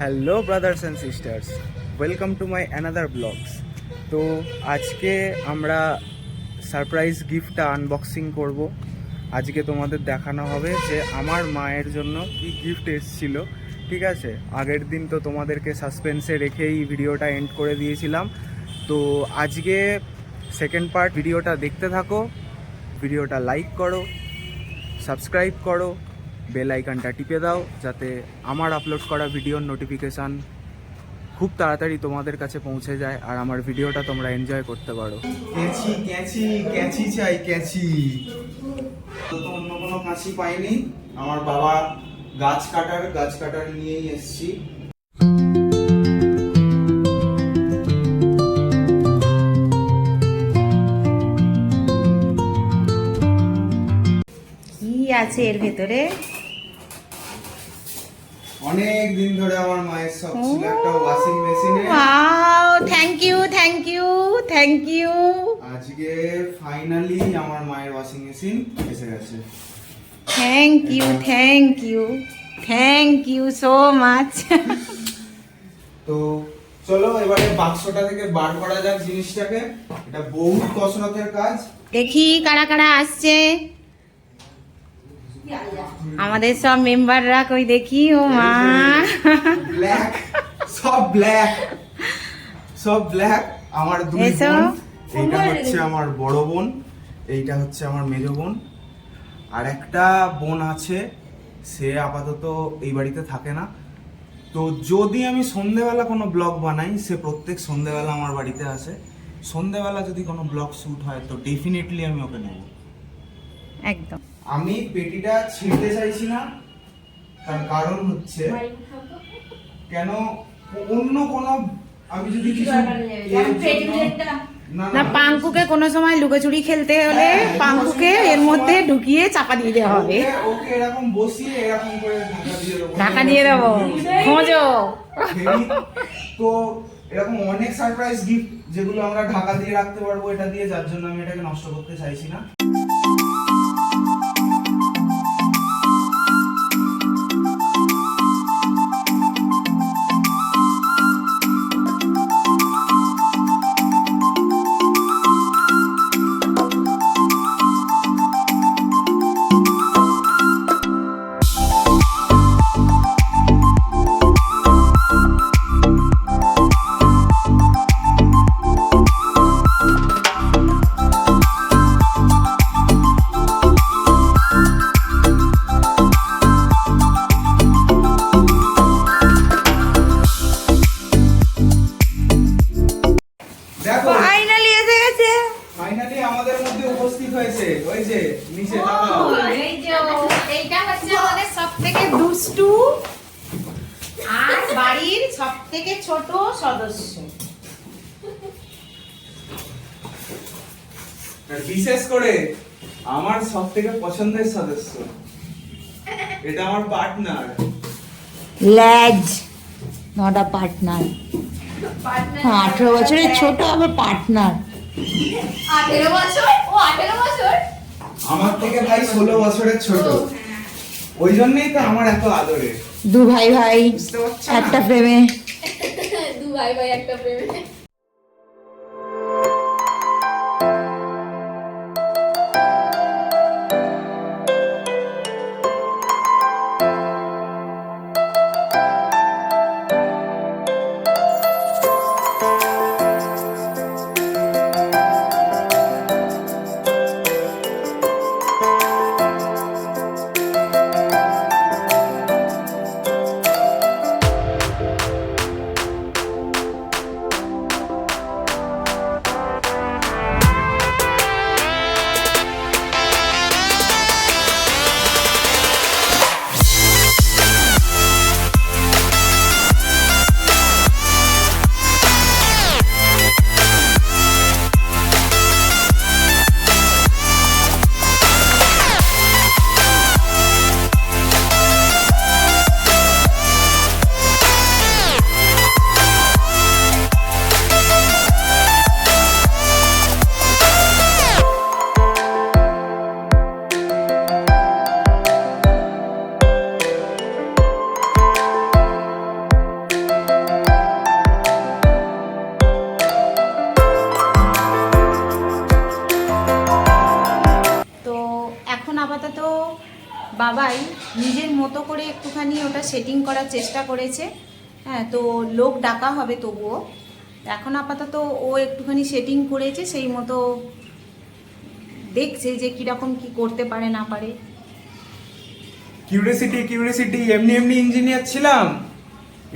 Hello brothers and sisters, welcome to my another blogs. তো আজকে আমরা সারপ্রাইজ গিফটটা আনবক্সিং করব। আজকে তোমাদের দেখানো হবে যে আমার মায়ের জন্য কি গিফট এসেছিল। ঠিক আছে, আগের দিন তো তোমাদেরকে সাসপেন্সে রেখেই ভিডিওটা এন্ড করে দিয়েছিলাম। তো আজকে সেকেন্ড পার্ট, ভিডিওটা দেখতে থাকো, ভিডিওটা লাইক করো, সাবস্ক্রাইব করো, বেল আইকনটা টিপে দাও যাতে আমার আপলোড করা ভিডিওর নোটিফিকেশান খুব তাড়াতাড়ি তোমাদের কাছে পৌঁছে যায় আর আমার ভিডিওটা তোমরা এনজয় করতে পারো। ক্যাঁচি ক্যাঁচি ক্যাঁচি চাই, ক্যাঁচি। তো অন্য কোনো কাঁচি পাইনি, আমার বাবা গাছ কাটার নিয়েই এসেছি। কি আছে এর ভেতরে? অনেক দিন ধরে আমার মায়ের শখ ছিল একটা ওয়াশিং মেশিনে। Wow, thank you. আজকে ফাইনালি আমার মায়ের ওয়াশিং মেশিন এসে গেছে। Thank you so much. তো চলো এবারে বাক্সটা থেকে বার করা যাক জিনিসটাকে। এটা বহুত কসরতের কাজ। দেখি কারা কারা আসছে। আমাদের সব মেম্বাররা কই দেখি। ও মা, ব্ল্যাক, সব ব্ল্যাক। আমার দুই এসো। বোন, এইটা হচ্ছে আমার বড় বোন, এইটা হচ্ছে আমার মেজো বোন। আর একটা বোন আছে, সে আপাতত এই বাড়িতে থাকে না। তো যদি আমি সন্ধেবেলা কোনো ব্লগ বানাই, সে প্রত্যেক সন্ধেবেলা আমার বাড়িতে আসে। সন্ধেবেলা যদি কোনো ব্লগ শ্যুট হয় তো ডেফিনেটলি আমি ওকে নেব। একদম। আমি পেটিটা ছিঁড়তে চাইছি না, তার কারণ হচ্ছে কেন অন্য কোনো আমি যদি কিছু না, পাঙ্কুকে কোনো সময় লুকোচুরি খেলতে হলে পাঙ্কুকে এর মধ্যে ঢুকিয়ে চাপা দিয়ে দেওয়া হবে। ওকে এরকম বসিয়ে এরকম করে ঢাকা দিয়ে দেবো, খোঁজো। তো এরকম অনেক সারপ্রাইজ গিফট যেগুলো আমরা ঢাকা দিয়ে রাখতে পারবো এটা দিয়ে, যার জন্য আমি এটাকে নষ্ট করতে চাইছি না। ফাইনালি আমাদের মধ্যে উপস্থিত হয়েছে, ওই যে নিচে তাকাও। এই যে এইটা হচ্ছে আমাদের সবথেকে দুষ্টু আর বাড়ির সবথেকে ছোট সদস্য। আর বিশেষ করে আমার সবথেকে পছন্দের সদস্য, এটা আমার পার্টনার। ল্যাজ, নট আ পার্টনার। 18 বছরের ছোট আবার পার্টনার। 18 বছর? ও 18 বছর? আমার থেকে ভাই 16 বছরের ছোট, ওই জন্যই তো আমার এত আদরে। দু ভাই বুঝতে পারছো না? একটা প্রেমে। দু ভাই একটা প্রেমে। বাবাই নিজের মতো করে একটুখানি ওটা সেটিং করার চেষ্টা করেছে। হ্যাঁ, তো লোক ডাকা হবে তবুও। এখন আপাতত ও একটুখানি সেটিং করেছে, সেই মতো দেখছে যে কীরকম কি করতে পারে না পারে। কিউরিয়াসিটি, এমনি এমনি ইঞ্জিনিয়ার ছিলাম।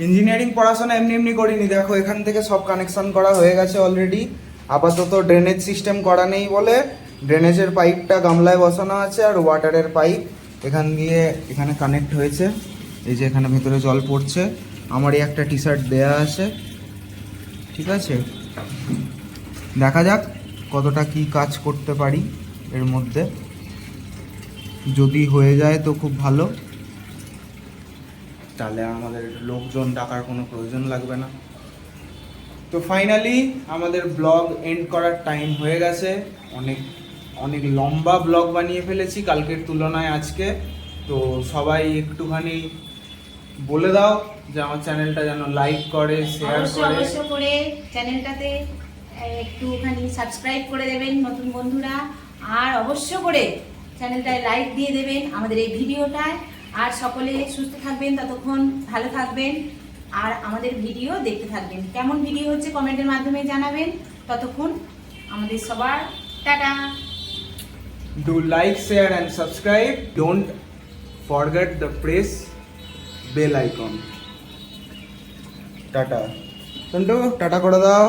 ইঞ্জিনিয়ারিং পড়াশোনা এমনি এমনি করিনি। দেখো এখান থেকে সব কানেকশন করা হয়ে গেছে অলরেডি। আপাতত ড্রেনেজ সিস্টেম করা নেই বলে ড্রেনেজের পাইপটা গামলায় বসানো আছে, আর ওয়াটারের পাইপ এখান দিয়ে এখানে কানেক্ট হয়েছে। এই যে এখানে ভেতরে জল পড়ছে। আমারই একটা টি শার্ট দেয়া আছে, ঠিক আছে। দেখা যাক কতটা কি কাজ করতে পারি এর মধ্যে। যদি হয়ে যায় তো খুব ভালো, তাহলে আমাদের লোকজন ডাকার কোনো প্রয়োজন লাগবে না। তো ফাইনালি আমাদের ব্লগ এন্ড করার টাইম হয়ে গেছে। অনেক অনেক লম্বা ব্লগ বানিয়ে ফেলেছি কালকের তুলনায় আজকে। তো সবাই একটুখানি বলে দাও যে আমার চ্যানেলটা যেন লাইক করে, শেয়ার করে। অবশ্য করে চ্যানেলটাতে একটুখানি সাবস্ক্রাইব করে দেবেন নতুন বন্ধুরা, আর অবশ্য করে চ্যানেলটায় লাইক দিয়ে দেবেন আমাদের এই ভিডিওটায়। আর সকলে সুস্থ থাকবেন, ততক্ষণ ভালো থাকবেন, আর আমাদের ভিডিও দেখতে থাকবেন। কেমন ভিডিও হচ্ছে কমেন্টের মাধ্যমে জানাবেন। ততক্ষণ আমাদের সবার tata. Do like, share and subscribe. Don't forget the press bell icon. Tata. টন্টু টাটা করে দাও।